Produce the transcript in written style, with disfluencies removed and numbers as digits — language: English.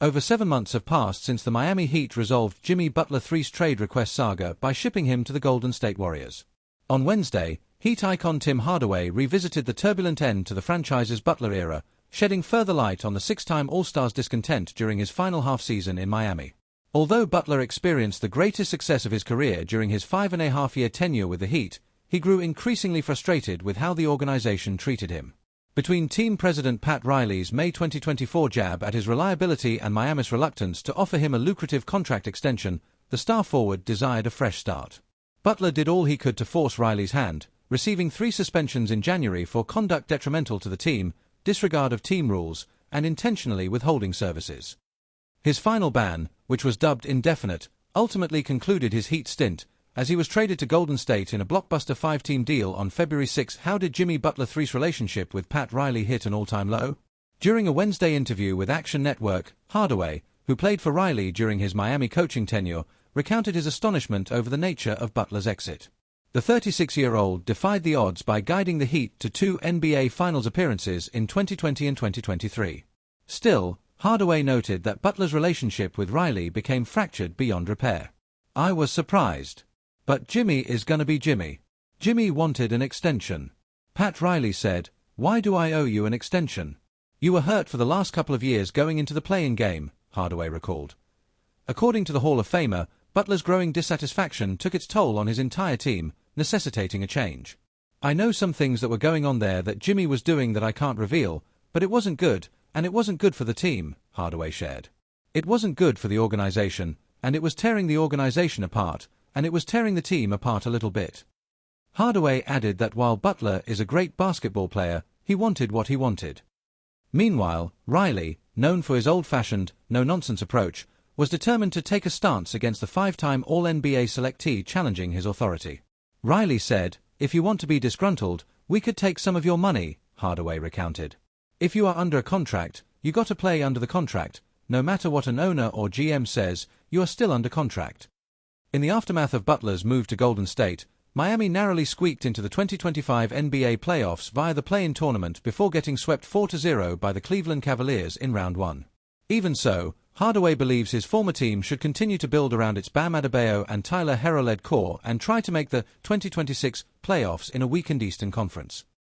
Over 7 months have passed since the Miami Heat resolved Jimmy Butler III's trade request saga by shipping him to the Golden State Warriors. On Wednesday, Heat icon Tim Hardaway revisited the turbulent end to the franchise's Butler era, shedding further light on the 6-time All-Star's discontent during his final half-season in Miami. Although Butler experienced the greatest success of his career during his 5.5-year tenure with the Heat, he grew increasingly frustrated with how the organization treated him. Between team president Pat Riley's May 2024 jab at his reliability and Miami's reluctance to offer him a lucrative contract extension, the star forward desired a fresh start. Butler did all he could to force Riley's hand, receiving 3 suspensions in January for conduct detrimental to the team, disregard of team rules, and intentionally withholding services. His final ban, which was dubbed indefinite, ultimately concluded his Heat stint, as he was traded to Golden State in a blockbuster 5-team deal on February 6. How did Jimmy Butler III's relationship with Pat Riley hit an all-time low? During a Wednesday interview with Action Network, Hardaway, who played for Riley during his Miami coaching tenure, recounted his astonishment over the nature of Butler's exit. The 36-year-old defied the odds by guiding the Heat to 2 NBA Finals appearances in 2020 and 2023. Still, Hardaway noted that Butler's relationship with Riley became fractured beyond repair. "I was surprised. But Jimmy is gonna be Jimmy. Jimmy wanted an extension. Pat Riley said, 'Why do I owe you an extension? You were hurt for the last couple of years going into the play-in game,' Hardaway recalled. According to the Hall of Famer, Butler's growing dissatisfaction took its toll on his entire team, necessitating a change. "I know some things that were going on there that Jimmy was doing that I can't reveal, but it wasn't good, and it wasn't good for the team," Hardaway shared. "It wasn't good for the organization, and it was tearing the organization apart, and it was tearing the team apart a little bit." Hardaway added that while Butler is a great basketball player, he wanted what he wanted. Meanwhile, Riley, known for his old-fashioned, no-nonsense approach, was determined to take a stance against the 5-time All-NBA selectee challenging his authority. Riley said, "If you want to be disgruntled, we could take some of your money," Hardaway recounted. "If you are under a contract, you got to play under the contract. No matter what an owner or GM says, you are still under contract." In the aftermath of Butler's move to Golden State, Miami narrowly squeaked into the 2025 NBA playoffs via the play-in tournament before getting swept 4-0 by the Cleveland Cavaliers in Round 1. Even so, Hardaway believes his former team should continue to build around its Bam Adebayo and Tyler Herro-led core and try to make the 2026 playoffs in a weakened Eastern Conference.